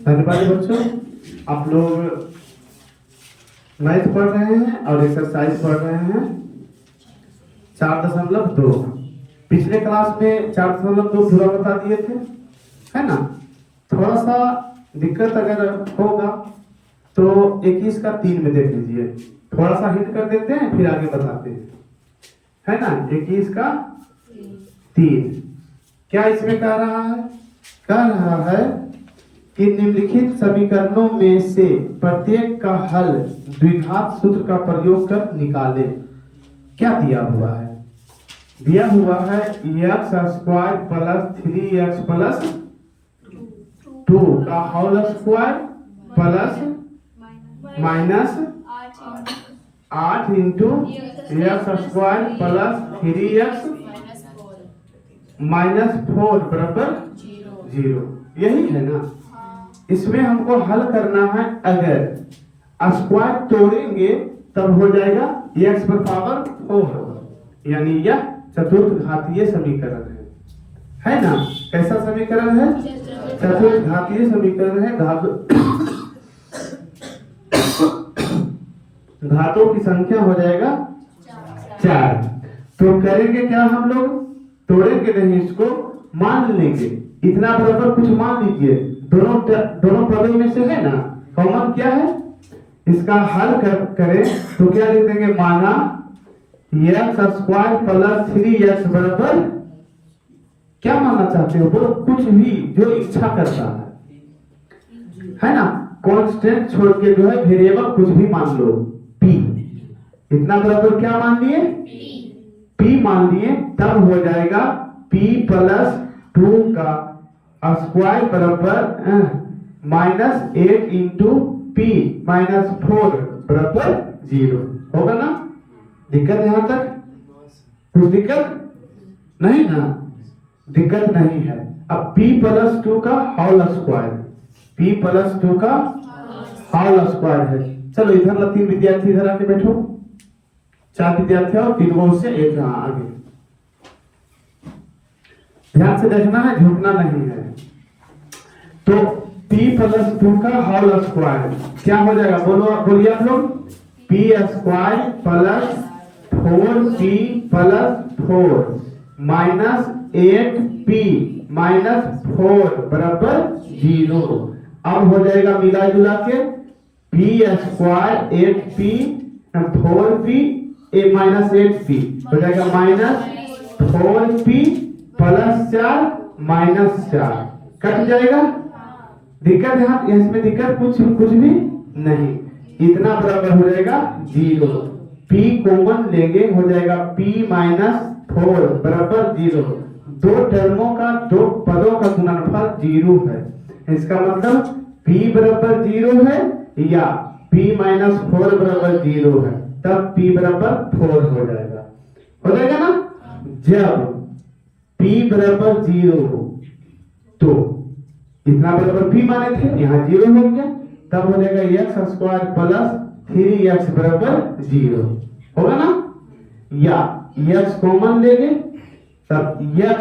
धन्यवाद बच्चों। आप लोग मैथ पढ़ रहे हैं और एक्सरसाइज पढ़ रहे हैं 4.2। पिछले क्लास में 4.2 पूरा बता दिए थे, है ना। थोड़ा सा दिक्कत अगर होगा तो 21 का 3 में देख लीजिए। थोड़ा सा हिंट कर देते हैं फिर आगे बताते हैं, है ना। 21 का 3 क्या इसमें कह रहा है? कह रहा है कि निम्नलिखित समीकरणों में से प्रत्येक का हल द्विघात सूत्र का प्रयोग कर निकाले। क्या दिया हुआ है? दिया हुआ है x² प्लस 3x प्लस 2 का whole square plus minus 8 into x² plus 3x minus 4 बराबर 0। यही है ना। इसमें हमको हल करना है। अगर स्क्वायर तोड़ेंगे तब हो जाएगा x पर पावर 4, यानी यह चतुर्थ घातीय समीकरण है ना। कैसा समीकरण है? चतुर्थ घातीय समीकरण है। घातों की संख्या हो जाएगा 4। तो करेंगे क्या हम लोग? तोड़ेंगे नहीं, इसको मान लेंगे। इतना बराबर कुछ मान लीजिए, दोनों पदों में से है ना कॉमन क्या है। इसका हल करें तो क्या लिख देंगे? माना x² प्लस 3x बराबर क्या मानना चाहते हो? बोलो कुछ भी जो इच्छा करता है ना। कांस्टेंट छोड़ के जो है वेरिएबल कुछ भी मान लो। p इतना बराबर क्या मान लिए? p मान लिए। तब हो जाएगा p प्लस 2 का स्क्वायर बराबर माइनस 8 इंटू p माइनस 4 बराबर 0 होगा ना। दिक्कत यहाँ तक? कुछ दिक्कत नहीं ना? दिक्कत नहीं है। अब p प्लस 2 का होल स्क्वायर, p प्लस 2 का होल स्क्वायर है। चलो इधर 3 विद्यार्थी इधर आके बैठो। 4 विद्यार्थी और 3 वो से एक आगे। ध्यान से देखना है, झुकना नहीं है। तो p प्लस 2 का होल स्क्वायर क्या हो जाएगा? बोलिए आप लोग। p² plus 4p plus 4 minus 8p minus 4 बराबर 0। अब हो जाएगा मिला जुला के p² 8p 4p minus 8p हो जाएगा minus 4p plus 4 minus 4 cut जाएगा। दिक्कत है इसमें? दिक्कत कुछ भी नहीं। इतना बराबर हो जाएगा 0। p कॉमन लेंगे हो जाएगा p माइनस 4 बराबर 0। दो टर्मों का, दो पदों का गुणनफल 0 है। इसका मतलब p बराबर 0 है या p माइनस 4 बराबर 0 है, तब p बराबर 4 हो जाएगा ना। जब p बराबर 0 तो इतना बराबर p माने थे, यहाँ 0 हो गया। तब हो जाएगा x² प्लस 3x बराबर 0 होगा ना। या x कॉमन लेंगे तब x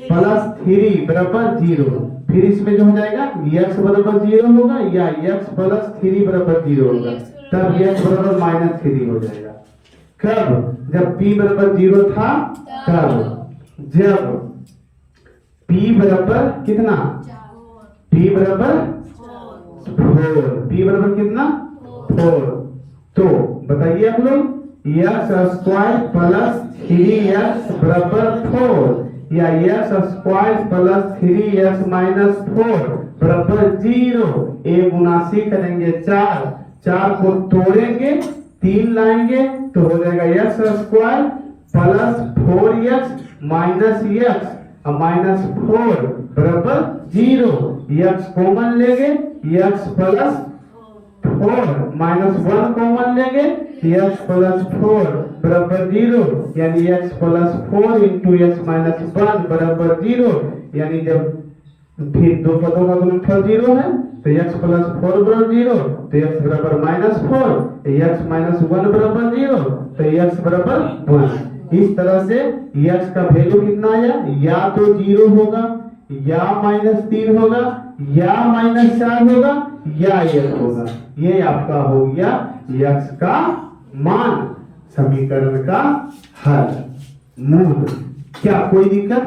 प्लस 3 बराबर 0। फिर इसमें जो हो जाएगा x बराबर 0 होगा या x प्लस 3 बराबर 0 होगा, तब x बराबर माइनस 3 हो जाएगा। कब? जब p बराबर 0 था तब। जब p बराबर कितना? p बराबर 4। p बराबर कितना? 4। तो बताइए आप लोग, x² प्लस 3x बराबर 4 या x² प्लस 3x माइनस 4 बराबर 0। एक गुणासी करेंगे 4 को तोड़ेंगे 3 लाएंगे तो हो जाएगा x² plus 4x minus x minus 4 बराबर 0। x कॉमन लेंगे x प्लस 4 माइनस 1 कॉमन लेंगे x प्लस 4 बराबर 0, यानी x plus 4 into x minus 1 बराबर 0। यानी जब फिर दो पदों का गुणनफल 0 है तो x प्लस 4 बराबर 0 तो x बराबर माइनस 4, x माइनस 1 बराबर 0 तो x बराबर 1। इस तरह से x का वैल्यू कितना आया? या तो 0 होगा या -3 होगा या -4 होगा या 1 होगा। ये आपका हो गया x का मान, समीकरण का हल, मूल। क्या कोई दिक्कत?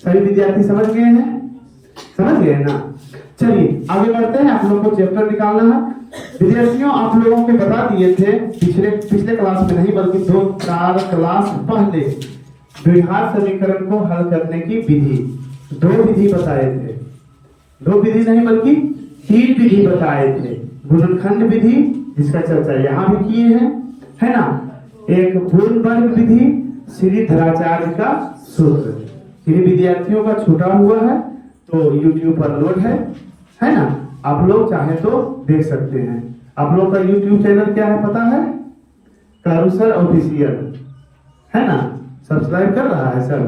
सभी विद्यार्थी समझ गए हैं? समझ गए ना? चलिए आगे बढ़ते हैं। आप लोगों को चैप्टर निकालना है। विद्यार्थियों आप लोगों को बता दिए थे पिछले क्लास में नहीं बल्कि 2-4 क्लास पहले द्विघात समीकरण को हल करने की विधि, 2 विधि बताए थे। 2 विधि नहीं बल्कि 3 विधि बताए थे। गुणनखंड विधि जिसका चर्चा यहाँ भी किए हैं, है ना। एक गुणवर्ग विधि, श्रीधराचार्य का सूत्र। जिन विद्यार्थियों का छूटा हुआ है तो YouTube पर लोड है ना। आप लोग चाहे तो देख सकते हैं। आप लोग का YouTube चैनल क्या है पता है? कारुसर ऑफिशियल, है ना। सब्सक्राइब कर रहा है सब।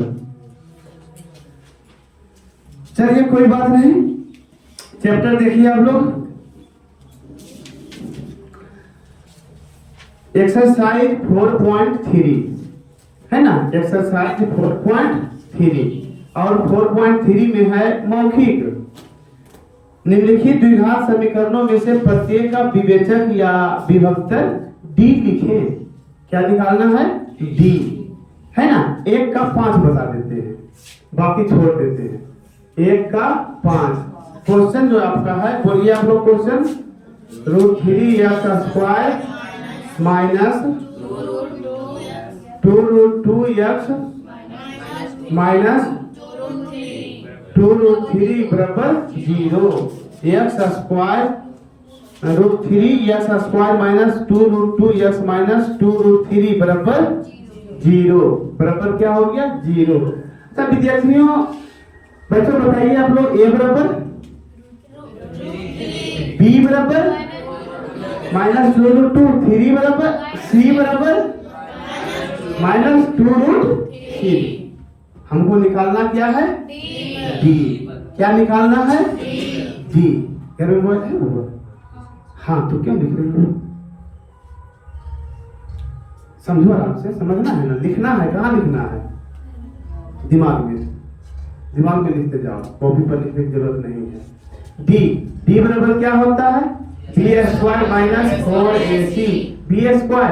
चलिए कोई बात नहीं, चैप्टर देखिए आप लोग। एक्सरसाइज 4.3 है ना। एक्सरसाइज 4.3 और 4.3 में है मौखिक। निम्नलिखित द्विघात समीकरणों में से प्रत्येक का विवेचक या विभक्तर डी लिखें। क्या निकालना है? डी, है ना। 1 का 5 बता देते हैं, बाकी छोड़ देते हैं। 1 का 5 क्वेश्चन जो आपका है, बोलिए आप लोग question. √3x² minus 2√2x minus 2√3 बराबर 0। x² √3x² minus 2√2x minus 2√3 बराबर 0। बराबर क्या हो गया? 0। अच्छा विद्यार्थियों, बच्चों बताइए आप लोग, a बराबर b बराबर माइनस 2√2, 3 बराबर c बराबर माइनस 2√3। हमको निकालना क्या है? डी। क्या निकालना है? डी। घर में बोल है वो? हाँ, तो क्यों लिख रही हो? समझो आराम से, समझना है ना। लिखना है, कहाँ लिखना है? दिमाग में लिखते जाओ, कॉपी पर लिखने की जरूरत नहीं है। डी बराबर क्या होता है? b² minus 4ac। b²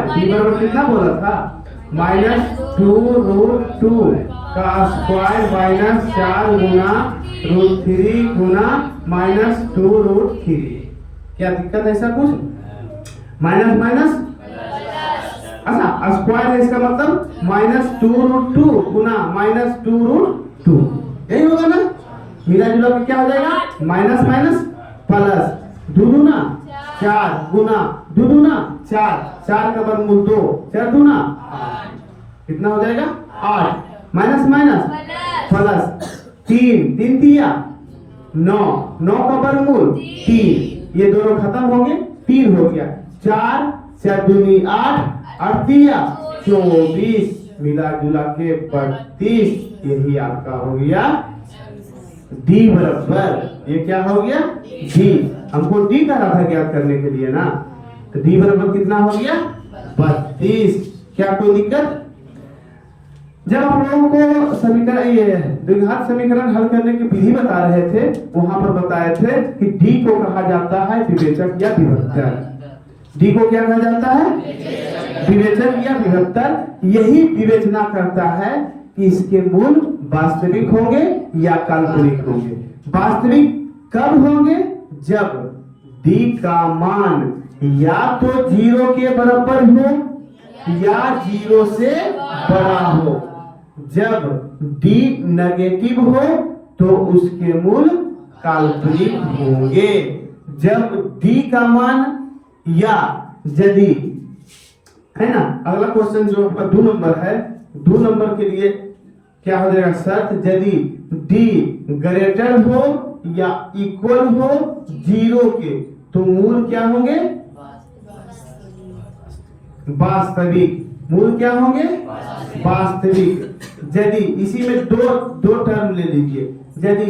b बराबर कितना बोला था? माइनस 2√2 का स्क्वायर माइनस 4 गुना √3 गुना माइनस 2√3। क्या दिक्कत है? ऐसा कुछ माइनस माइनस, अच्छा स्क्वायर है इसका मतलब माइनस 2√2 गुना माइनस 2√2, यही होगा ना। मिला जुला के क्या हो जाएगा? माइनस माइनस प्लस, 2 दूना 4 गुना 2 दूना 4, 4 का वर्गमूल 2, 4 दूना 8। कितना हो जाएगा? 8 माइनस माइनस प्लस 3 तिया 9, 9 का वर्गमूल 3। ये दोनों खत्म हो गए, 3 हो गया। 4 4 दूनी 8, 8 तिया 24, मिला जुला के 32। यही आपका हो गया डी बराबर। ये क्या हो गया? डी। हमको डी का रहा था ज्ञात करने के लिए ना, तो डी बराबर कितना हो गया? 32। क्या कोई दिक्कत? जब हम लोगों को समीकरण, ये द्विघात समीकरण हल करने की विधि बता रहे थे, वहां पर बताए थे कि डी को कहा जाता है विवेचक या विभक्तर। डी को क्या कहा जाता है? विवेचक या विभक्तर। यही विवेचना करता है कि इसके मूल वास्तविक होंगे या काल्पनिक होंगे। वास्तविक कब होंगे? जब डी का मान या तो 0 के बराबर हो या 0 से बड़ा हो। जब डी नेगेटिव हो तो उसके मूल काल्पनिक होंगे। जब डी का मान या यदि, है ना। अगला क्वेश्चन जो 2 नंबर है, 2 नंबर के लिए क्या हो जाएगा? शर्त यदि डी ग्रेटर हो या इक्वल हो 0 के तो मूल क्या होंगे? वास्तविक। मूल क्या होंगे? वास्तविक। यदि इसी में दो टर्म ले लीजिए। यदि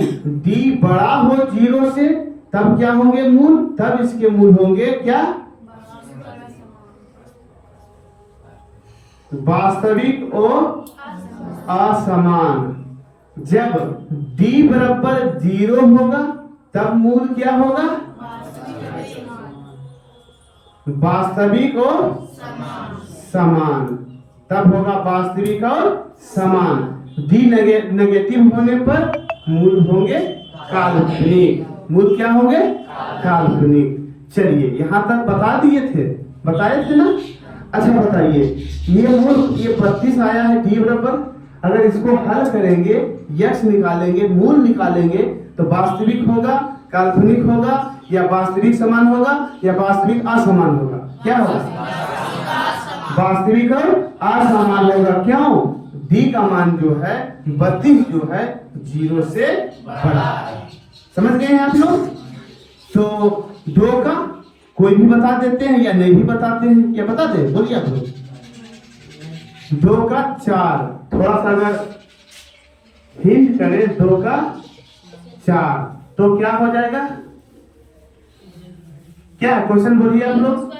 डी बड़ा हो 0 से तब क्या होंगे मूल? तब इसके मूल होंगे क्या? वास्तविक और असमान। जब d बराबर 0 होगा तब मूल क्या होगा? वास्तविक और समान। तब होगा वास्तविक और समान। d नेगेटिव होने पर मूल होंगे काल्पनिक। मूल क्या होंगे? काल्पनिक। चलिए यहाँ तक बता दिए थे, बताए थे ना? अच्छा बताइए, ये मूल ये 32 आया है d बराबर, अगर इसको हल करेंगे, यक्ष निकालेंगे, मूल निकालेंगे, तो वास्तविक होगा, काल्पनिक होगा, या वास्तविक समान होगा, या वास्तविक असमान होगा? क्या होगा? वास्तविक और असमान होगा। क्यों? d का मान जो है 32 जो है 0 से बड़ा है। समझ गए हैं आप लोग? तो 2 का कोई भी बता देते हैं या नहीं भी बताते हैं? क्या बताते हैं? बोलिए आप लोग। 2 का 4, थोड़ा सा अगर हिंट करें, 2 का 4 तो क्या हो जाएगा? क्या क्वेश्चन बोलिए आप लोग?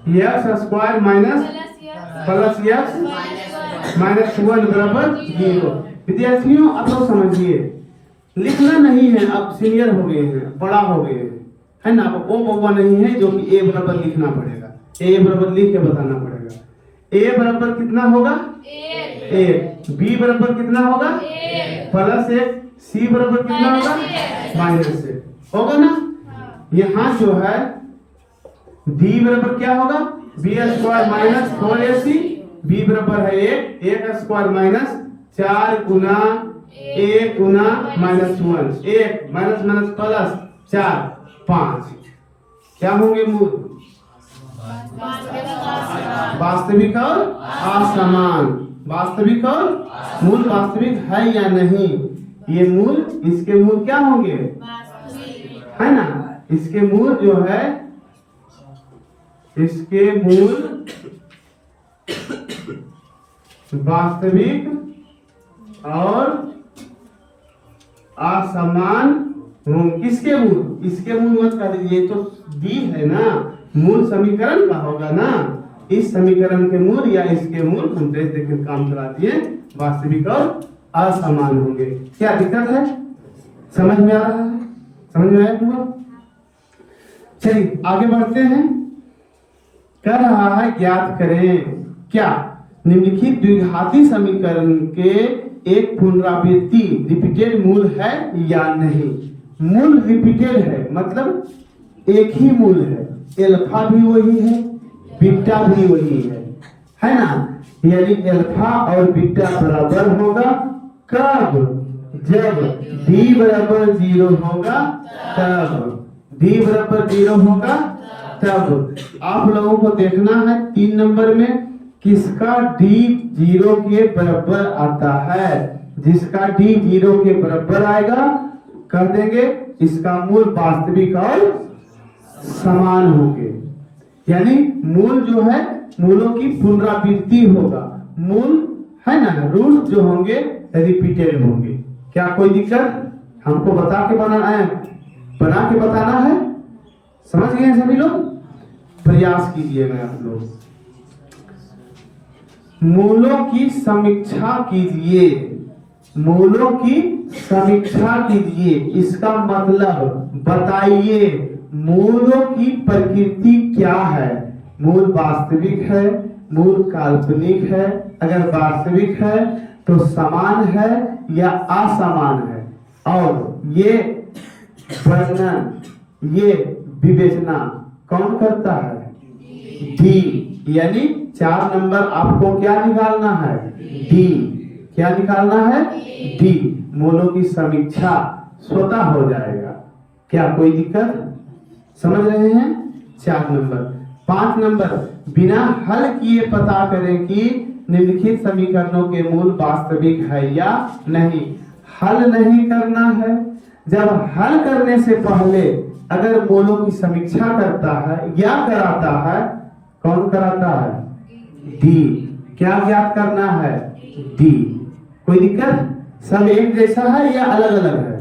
X square minus plus x minus 1 बराबर 0। विद्यार्थियों आप लोग समझिए, लिखना नहीं है, अब सीनियर हो गए हैं, बड़ा हो गए हैं, है ना? अब वो बउआ नहीं है जो कि ए बराबर लिखना पड़ेगा, ए बराबर लिख के बताना पड़ेगा। ए बराबर कितना होगा? 1। बी बराबर कितना होगा? प्लस 1। सी बराबर कितना होगा? माइनस 1 होगा ना? यहाँ जो है डी बराबर क्या होगा? B square minus 4ac। B बराबर है 1, 1 स्क्वायर माइनस 4 गुना 1 गुना माइनस 1, 1 माइनस माइनस प्लस 4, 5। क्या होंगे मूल? वास्तविक और असमान। वास्तविक और मूल वास्तविक है या नहीं? ये मूल, इसके मूल क्या होंगे? है ना? इसके मूल जो है, इसके मूल वास्तविक और असमान होंगे। किसके मूल? इसके मूल मत कर दीजिए, तो दी है ना, मूल समीकरण का होगा ना। इस समीकरण के मूल या इसके मूल हम देखकर काम कराती है, वास्तविक और असमान होंगे। क्या दिक्कत है? समझ में आ रहा है? समझ में आया पूरा? चलिए आगे बढ़ते हैं। कह रहा है ज्ञात करें क्या निम्नलिखित द्विघाती समीकरण के एक पुनरावृत्ति रिपीटेड मूल है या नहीं? मूल रिपीटेड है, मतलब एक ही मूल है, अल्फा भी वही है, बीटा भी वही है ना? यानी अल्फा और बीटा बराबर होगा कब? जब d बराबर 0 होगा तब। d बराबर 0 होगा तब। आप लोगों को देखना है 3 नंबर में किसका d 0 के बराबर आता है। जिसका d 0 के बराबर आएगा कर देंगे, इसका मूल वास्तविक और समान होंगे। यानी मूल जो है, मूलों की पुनरावृत्ति होगा। मूल है ना, रूट जो होंगे रिपीटेड होंगे। क्या कोई दिक्कत? हमको बता के बना के बताना है। समझ गए सभी लोग? प्रयास कीजिएगा आप लोग। मूलों की समीक्षा कीजिए, मूलों की समीक्षा कीजिए। इसका मतलब बताइए मूलों की प्रकृति क्या है? मूल वास्तविक है, मूल काल्पनिक है? अगर वास्तविक है तो समान है या असमान है? और ये वर्णन, ये विवेचना कौन करता है? डी। यानी 4 नंबर आपको क्या निकालना है? डी। क्या निकालना है? डी। मूलों की समीक्षा स्वतः हो जाएगा। क्या कोई दिक्कत? समझ रहे हैं? 4 नंबर। 5 नंबर, बिना हल किए पता करें कि निम्नलिखित समीकरणों के मूल वास्तविक है या नहीं। हल नहीं करना है। जब हल करने से पहले अगर मूलों की समीक्षा करता है या कराता है, कौन कराता है? डी। क्या ज्ञात करना है? डी। कोई दिक्कत? सब एक जैसा है या अलग अलग है?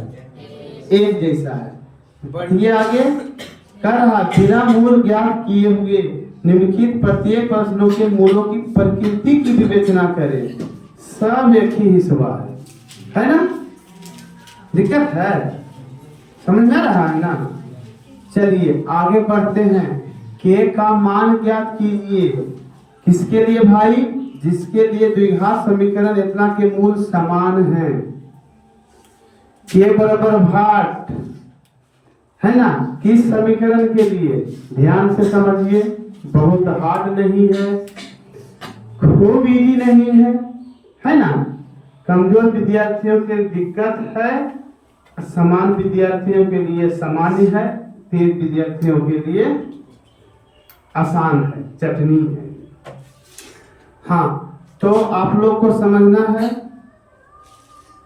एक जैसा है। बढ़िए आगे कर रहा, बिना मूल ज्ञात किए हुए निम्नलिखित प्रत्येक प्रश्नों के मूलों की प्रकृति की विवेचना करें। सब एक ही हिस्सा है ना? दिक्कत है? समझ में रहा है ना? चलिए आगे बढ़ते हैं। के का मान ज्ञात कीजिए। किसके लिए भाई? जिसके लिए द्विघात समीकरण इतना के मूल समान है। के बराबर भाट है ना? किस समीकरण के लिए? ध्यान से समझिए, बहुत हार्ड नहीं है, खूब इजी नहीं है ना? कमजोर विद्यार्थियों के दिक्कत है, समान विद्यार्थियों के लिए सामान्य है, तेज विद्यार्थियों के लिए आसान है, चटनी है। हाँ, तो आप लोग को समझना है,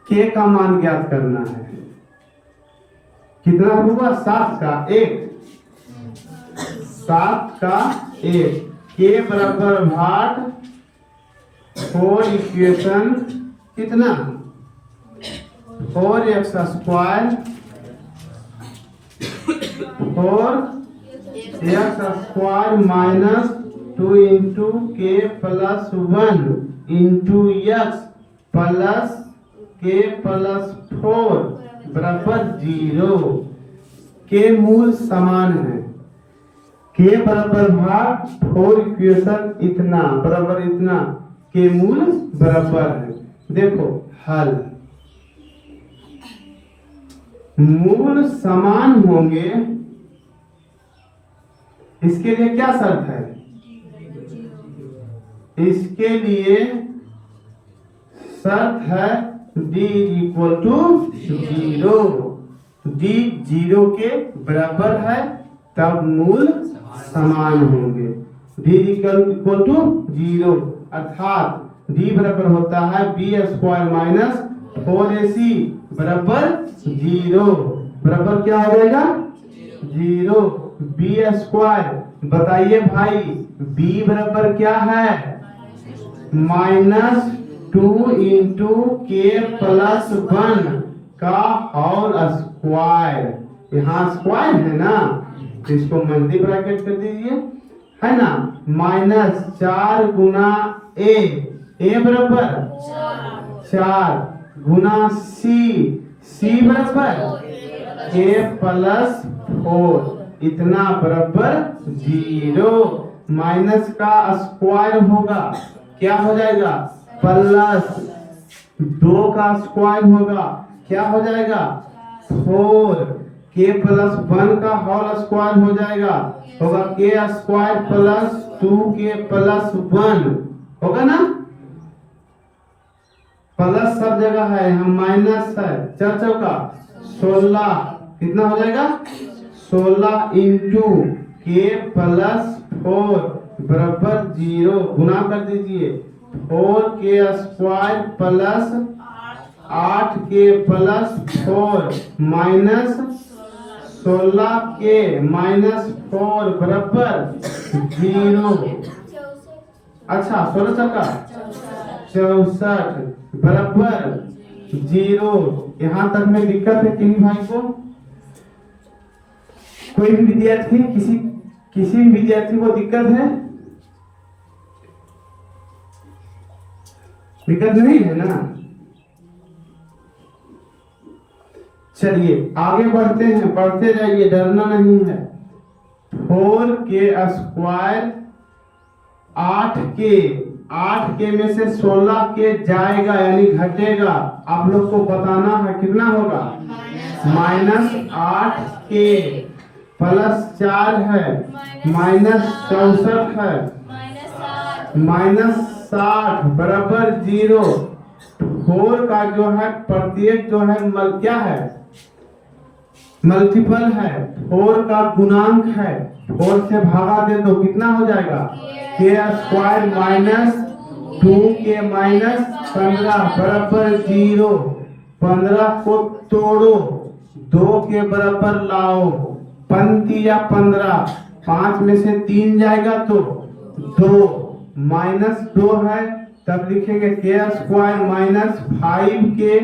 के का मान ज्ञात करना है। कितना हुआ? 7 का 1, 7 का 1। के बराबर भाट 4 इक्वेशन कितना? 4x square 4x square minus 2 into के प्लस 1 इंटू x प्लस के प्लस 4 बराबर 0। के मूल समान है। के बराबर भाग 4 इक्वेशन इतना बराबर इतना, के मूल बराबर है। देखो हल, मूल समान होंगे, इसके लिए क्या शर्त है? इसके लिए शर्त है d इक्वल टू 0। d 0 के बराबर है तब मूल समान होंगे। d इक्वल टू 0 अर्थात d बराबर होता है b स्क्वायर माइनस 4ac बराबर 0। बराबर क्या हो जाएगा? 0। b स्क्वायर, बताइए भाई b बराबर क्या है? माइनस 2 इंटू के प्लस 1 का होल स्क्वायर। यहाँ स्क्वायर है ना, तो इसको मल्टी ब्रैकेट कर दीजिए, है ना? माइनस 4 गुना ए बराबर 4 गुना सी बराबर ए प्लस 4 इतना बराबर 0। माइनस का स्क्वायर होगा, क्या हो जाएगा? प्लस 2 का स्क्वायर होगा, क्या हो जाएगा? 4 के प्लस 1 का होल स्क्वायर हो जाएगा, होगा के स्क्वायर प्लस 2 के प्लस 1 होगा ना? प्लस सब जगह है, हम माइनस है, 4 चौका 16 कितना हो जाएगा? 16 इंटू के प्लस 4 बराबर 0। गुना कर दीजिए, 4 के स्क्वायर प्लस 8 के प्लस 4 माइनस 16 के माइनस 4 बराबर 0। अच्छा 16 चौका 64 बराबर 0। यहाँ तक में दिक्कत है कि नहीं भाई को? कोई भी विद्यार्थी, किसी भी विद्यार्थी को दिक्कत है? दिक्कत नहीं है ना? चलिए आगे बढ़ते हैं, बढ़ते जाइए, डरना नहीं है। 4 के स्क्वायर 8 के में से 16 के जाएगा यानी घटेगा, आप लोग को बताना है कितना होगा? माइनस 8 के प्लस 4 है माइनस 64 है माइनस 60 बराबर 0। 4 का जो है प्रत्येक जो है क्या है? मल्टीपल है, 4 का गुणांक है, 4 से भागा दे तो कितना हो जाएगा? के स्क्वायर माइनस 2 के माइनस 15 बराबर 0। 15 को तोड़ो, 2 के बराबर लाओ, पंक्ति या 15, 5 में से 3 जाएगा तो 2 माइनस 2 है, तब लिखेंगे के स्क्वायर माइनस 5 के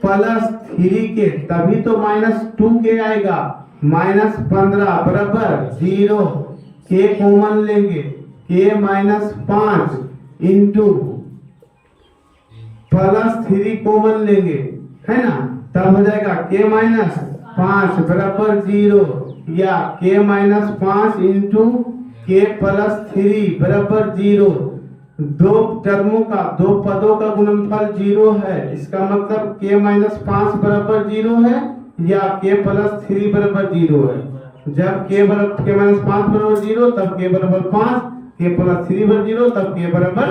प्लस 3 के, तभी तो माइनस 2 के आएगा, माइनस 15 बराबर 0। के कॉमन लेंगे, के माइनस 5 इंटू +3 कॉमन लेंगे, है ना, तब हो जाएगा k माइनस 5 बराबर 0 या k minus 5 into k plus 3 बराबर 0। दो टर्मों का, दो पदों का गुणनफल 0 है, इसका मतलब k माइनस 5 बराबर 0 है या k प्लस 3 बराबर 0 है। जब k माइनस 5 बराबर 0 तब k बराबर 5, k प्लस 3 बराबर 0 तब k बराबर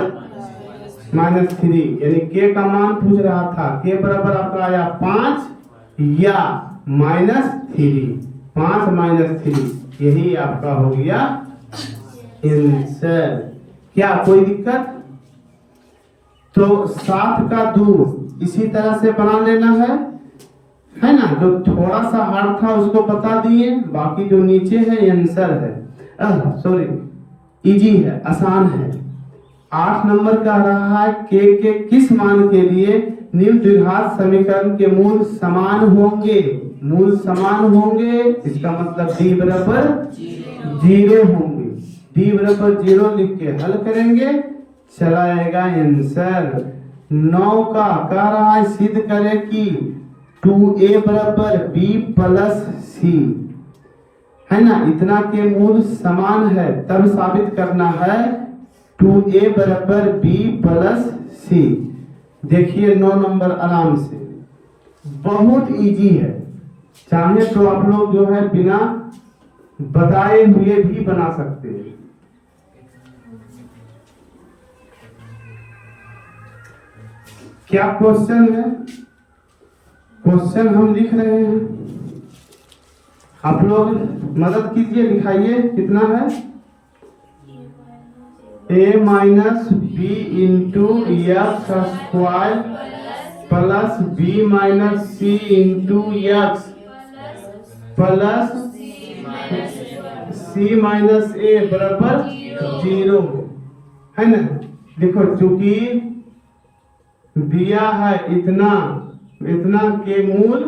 -3, यानी k का मान पूछ रहा था, k बराबर आपका आया 5 या -3, 5 - 3, यही आपका हो गया आंसर। क्या कोई दिक्कत? तो 7 का 2 इसी तरह से बना लेना है ना। जो थोड़ा सा हार्ड था उसको बता दिए, बाकी जो नीचे है आंसर है, सॉरी इजी है, आसान है। 8 नंबर कह रहा है के किस मान के लिए निम्न द्विघात समीकरण के मूल समान होंगे। मूल समान होंगे इसका मतलब d बराबर 0 होंगे। d बराबर 0 लिख के हल करेंगे, चला आएगा आंसर। 9 का कह रहा है सिद्ध करें कि 2a बराबर b प्लस c, है ना, इतना के मूल समान है, तब साबित करना है 2a बराबर b प्लस c। देखिए 9 नंबर आराम से, बहुत इजी है, चाहे तो आप लोग जो है बिना बताए हुए भी बना सकते हैं। क्या क्वेश्चन है? क्वेश्चन हम लिख रहे हैं, आप लोग मदद कीजिए, दिखाइए कितना है। a minus b into x square plus b minus c into x plus c minus a बराबर 0, है ना। देखो चूंकि दिया है इतना, इतना के मूल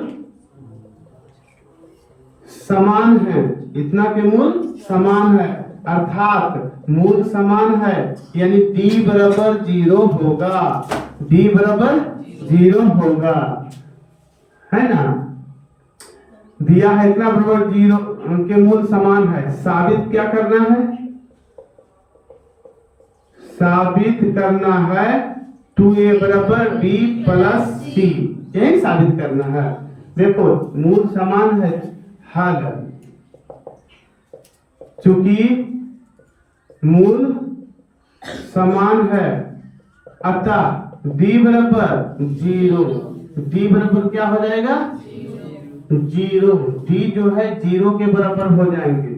समान है, इतना के मूल समान है, अर्थात मूल समान है, यानी d बराबर 0 होगा, d बराबर 0 होगा, है ना। दिया है इतना बराबर 0 के मूल समान है, साबित क्या करना है? साबित करना है 2a बराबर b प्लस c, यही साबित करना है। देखो मूल समान है, हल, चूंकि मूल समान है अतः d बराबर 0, d बराबर क्या हो जाएगा 0, d जो है 0 के बराबर हो जाएंगे।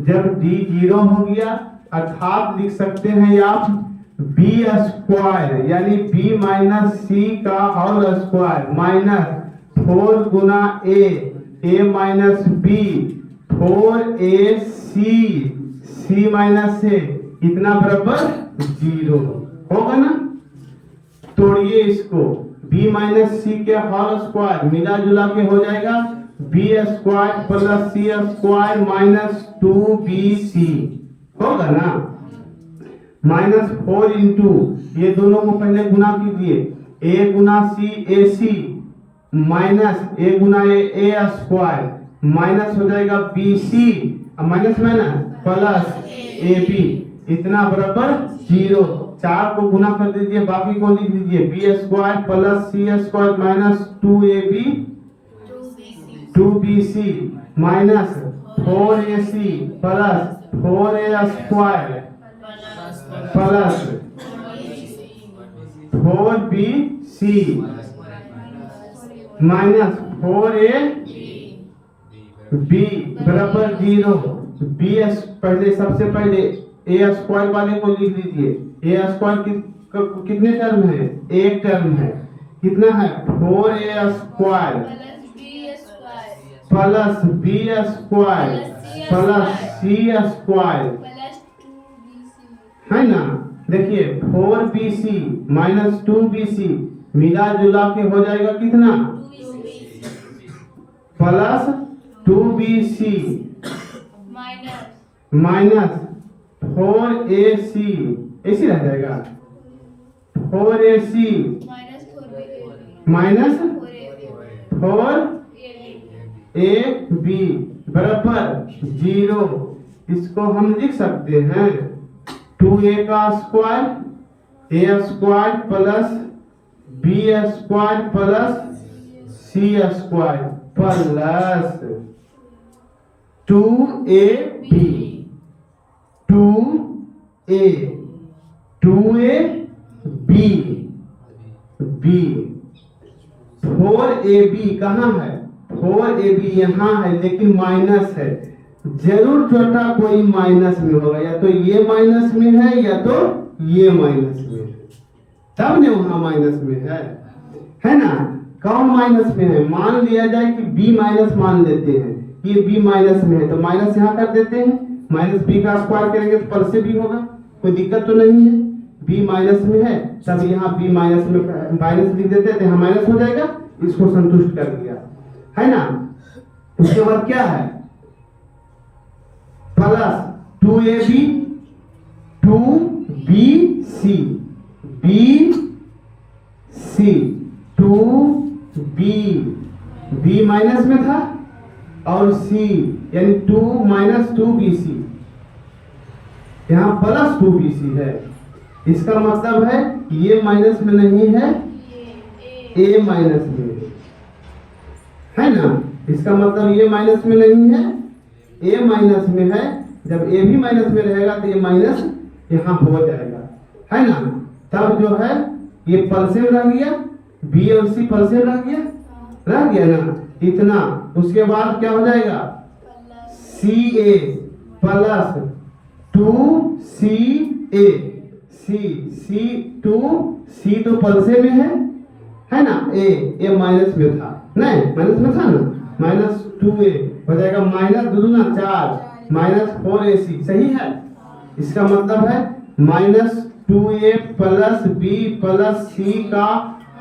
जब d 0 हो गया अर्थात लिख सकते हैं आप b स्क्वायर यानी b माइनस सी का होल स्क्वायर माइनस 4 गुना a minus b 4ac c minus a, इतना बराबर 0 होगा ना। तोड़िए इसको, b माइनस सी के होल स्क्वायर मिला जुला के हो जाएगा b square plus c square minus 2bc, होगा ना। -4 इंटू ये दोनों को पहले गुना कीजिए, a Guna c ac minus a Guna a square minus हो जाएगा bc, minus minus plus ab, इतना बराबर 0। 4 को गुना कर दीजिए, बाकी को लिख दीजिए b square plus c square minus 2ab 2bc minus 4ac plus 4a square plus 4bc minus 4ab बराबर 0। b पहले सबसे पहले a स्क्वायर वाले को लिख लीजिए, a स्क्वायर कितने टर्म है? एक टर्म है, कितना है 4a square plus b square plus c square, है ना। देखिए 4bc माइनस 2bc मिला जुला के हो जाएगा कितना प्लस 2bc माइनस 4ac, ऐसी रह जाएगा 4ac माइनस 4ab बराबर 0। इसको हम लिख सकते हैं 2a का square a square plus b square plus c square plus 2ab 2ab 4ab कहाँ है? 4ab यहाँ है लेकिन माइनस है। जरूर छोटा कोई माइनस में होगा, या तो ये माइनस में है या तो ये माइनस में है, तब ने वहां माइनस में है ना। कौन माइनस में है? मान लिया जाए कि b माइनस मान लेते हैं, ये b माइनस में है तो माइनस यहाँ कर देते हैं, माइनस b का स्क्वायर करेंगे तो पर से भी होगा, कोई दिक्कत तो नहीं है। b माइनस में है तब यहाँ b माइनस में माइनस लिख देते हैं तो यहाँ माइनस हो जाएगा, इसको संतुष्ट कर दिया, है ना। उसके बाद क्या है? Plus 2ab 2bc bc 2b minus में था और c यानी 2 माइनस 2bc यहाँ प्लस 2bc है। इसका मतलब है ये माइनस में नहीं है, a माइनस में है ना। इसका मतलब ये माइनस में नहीं है, a माइनस में है। जब a भी माइनस में रहेगा तो ये माइनस यहाँ हो जाएगा, है ना। तब जो है ये पलसेम रह गया, b और c पलसेम रह गया ना इतना। उसके बाद क्या हो जाएगा? ca प्लस 2ca c तो पलसे में है ना, a माइनस में था, नहीं माइनस में था ना, माइनस 2a हो जाएगा, माइनस दूना 4 माइनस 4ac सही है। इसका मतलब है minus 2a plus b plus c का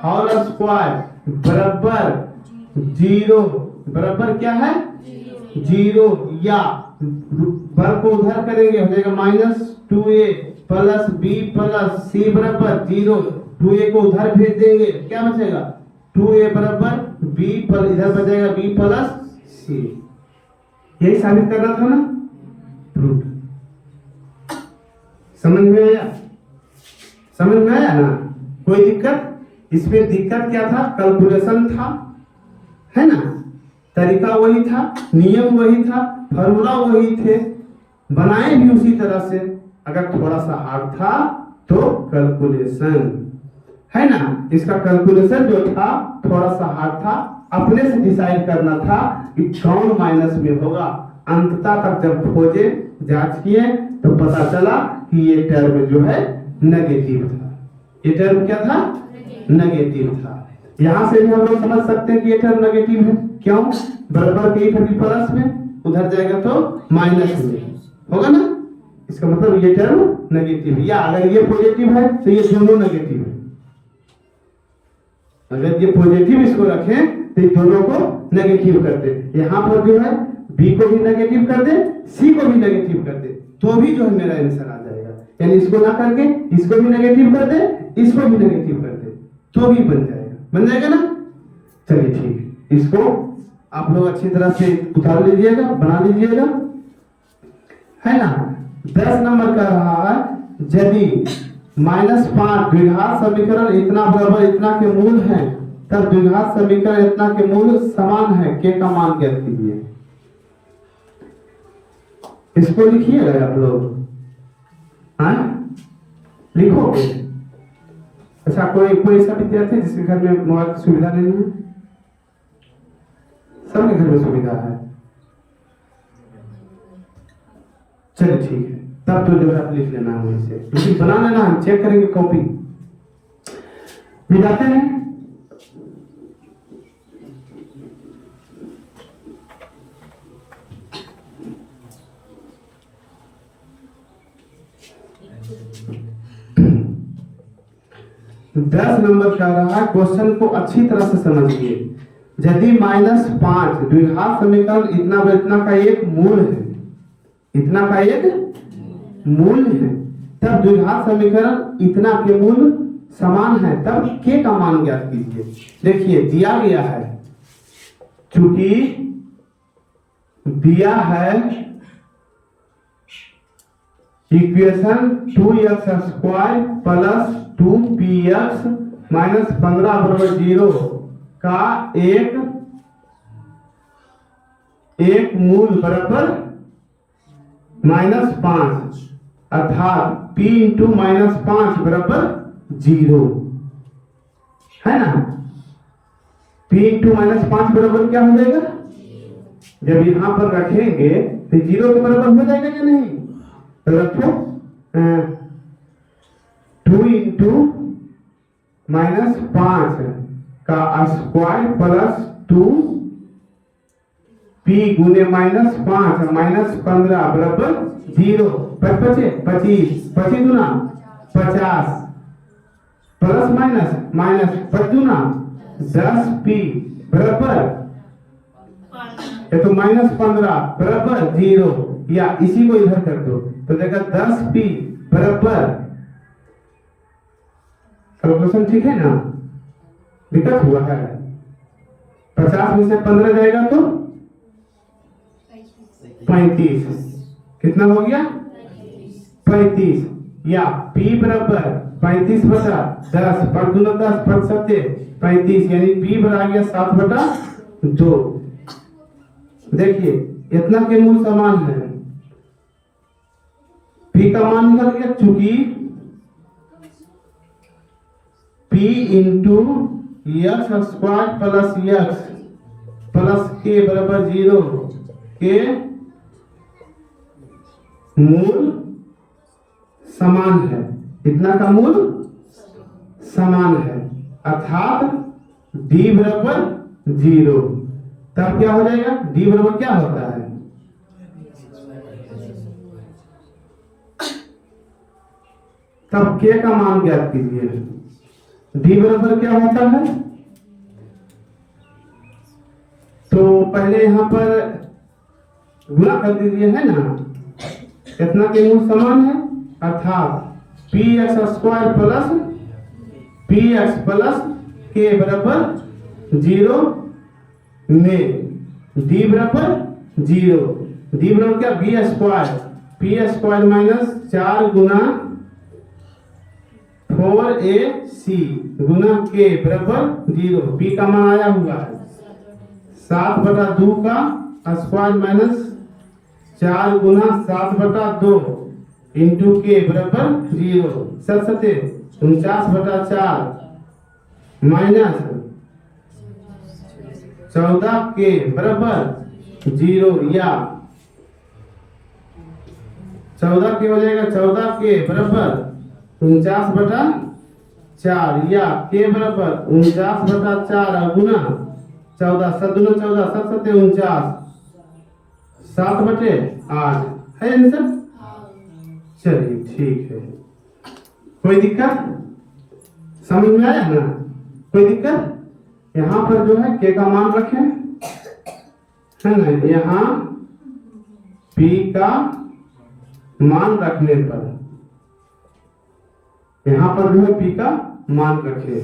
होल स्क्वायर बराबर 0 बराबर क्या है? 0 या वर्ग को उधर करेंगे हो जाएगा minus 2a plus b plus c बराबर 0। 2a को उधर भेज देंगे क्या बचेगा? 2a बराबर b पर इधर बचेगा b प्लस c। यही साबित करना था ना, प्रूफ। समझ में आया? समझ में आया ना? कोई दिक्कत? इसमें दिक्कत क्या था? कैलकुलेशन था, है ना। तरीका वही था, नियम वही था, फॉर्मूला वही थे, बनाए भी उसी तरह से। अगर थोड़ा सा हार्ड था तो कैलकुलेशन, है ना। इसका कैलकुलेशन जो था थोड़ा सा हार्ड था, अपने से डिसाइड करना था कि कौन माइनस में होगा। अंततः तक जब खोजे जांच किए तो पता चला कि ये टर्म जो है नेगेटिव था। ये टर्म क्या था? नेगेटिव था। यहां से भी हम लोग समझ सकते हैं कि ये टर्म नेगेटिव है। क्यों? बराबर के प्लस में, उधर जाएगा तो माइनस में होगा ना। इसका मतलब ये टर्म नेगेटिव है। या अगर ये पॉजिटिव है तो ये दोनों नेगेटिव है। अगर ये पॉजिटिव इसको रखें तो दोनों को नेगेटिव कर दे। यहाँ पर जो है b को भी नेगेटिव कर दे, c को भी नेगेटिव कर दे, तो भी जो है मेरा आंसर आ जाएगा। यानी इसको ना करके इसको भी नेगेटिव कर दे, इसको भी नेगेटिव कर दे, तो भी बन जाएगा ना। चलिए ठीक है, इसको आप लोग अच्छी तरह से उतार लीजिएगा, बना लीजिएगा, है ना। 10 नंबर का रहा है, यदि -5 द्विघात समीकरण इतना बराबर इतना के मूल है तब द्विघात समीकरण इतना के मूल समान है, के का मान ज्ञात कीजिए। इसको लिखिएगा आप लोग, हाँ लिखोगे। अच्छा, कोई ऐसा विद्यार्थी जिसके घर में मोबाइल की सुविधा नहीं है? सबके घर में सुविधा है। चलिए ठीक है, तब तो जो है लिख लेना है इसे, लेकिन बना लेना, हम चेक करेंगे कॉपी मिलाते हैं। दस नंबर का रहा, क्वेश्चन को अच्छी तरह से समझिए। यदि -5 द्विघात समीकरण इतना का एक मूल है, इतना का एक मूल है, तब द्विघात समीकरण इतना के मूल समान है तब के का मान ज्ञात कीजिए। देखिए दिया गया है, चूंकि दिया है equation 2x² plus 2px minus 15 बराबर 0 का एक मूल बराबर -5 अर्थात p इंटू -5 बराबर 0 है ना। p इंटू -5 बराबर क्या हो जाएगा, जब यहां पर रखेंगे तो 0 के बराबर हो जाएगा या नहीं। तो रखो 2 इंटू -5 का स्क्वायर प्लस 2 p गुने -5 -15 बराबर 0 बचे 25 गुना 50 प्लस माइनस 5 गुना 10p बराबर ये तो -15 बराबर 0, या इसी को इधर कर दो तो देखा 10p बराबर, कैलकुलेशन ठीक है ना, दिक्कत हुआ है। 50 में से 15 जाएगा तो 35, कितना हो गया 35, या p बराबर 35 बटा 10 पर 10 पर 35, यानी p बराबर आ गया 7/2। देखिए इतना के मूल समान है, p का मान निकल गया, चूंकि p into x² plus x plus k बराबर 0 के मूल समान है, इतना का मूल समान है अर्थात d बराबर 0। तब क्या हो जाएगा, d बराबर क्या होता है, तब k का मान ज्ञात कीजिए। d बराबर क्या होता है, तो पहले यहां पर गुणा कर दीजिए है ना, कितना के मूल समान है अर्थात px² प्लस k बराबर 0 में d बराबर 0, d बराबर क्या p² माइनस 4 गुना 4ac गुना k बराबर 0, p का मान आया हुआ है 7/2 का स्क्वायर माइनस 4 गुना 7/2 इंटू के बराबर 0, 49/4 माइनस 14 के बराबर 0, या 14 के हो जाएगा 14 के बराबर 49/4, या के बराबर 49/4 गुना 14 7 49 7/8 है आंसर। चलिए ठीक है, कोई दिक्कत समझ में आया ना, कोई दिक्कत। यहाँ पर जो है k का मान रखें है ना, यहाँ p का मान रखने पर यहाँ पर जो है p का मान रखे।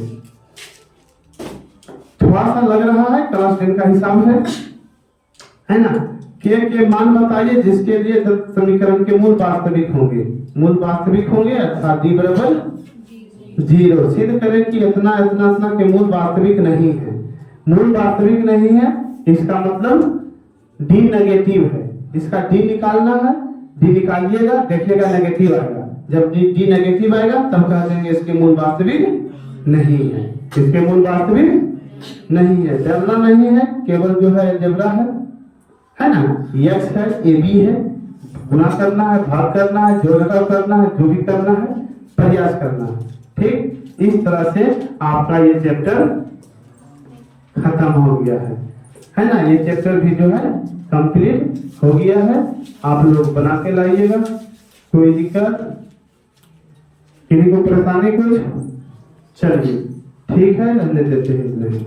थोड़ा सा लग रहा है क्लास 10 का हिसाब है ना। के मान बताइए जिसके लिए समीकरण के मूल वास्तविक होंगे अर्थात d बराबर 0। सिद्ध करें कि इतना के मूल वास्तविक नहीं है, मूल वास्तविक नहीं है इसका मतलब d नेगेटिव है, इसका d निकालना है, d निकालिएगा देखिएगा नेगेटिव आएगा, जब d नेगेटिव आएगा तब कह देंगे इसके मूल वास्तविक नहीं है, इसके मूल वास्तविक नहीं है, डरना नहीं है, केवल जो है अलजेब्रा है ना, x है ab है, गुणा करना है, भाग करना है, जोड़ घटाव करना है, जो भी करना है प्रयास करना है। ठीक, इस तरह से आपका ये चैप्टर खत्म हो गया है ना। ये चैप्टर भी जो है कंप्लीट हो गया है, आप लोग बना के लाइएगा। कोई दिक्कत, किसी को परेशानी कुछ, चलिए ठीक है, रहने देते हैं इतना ही।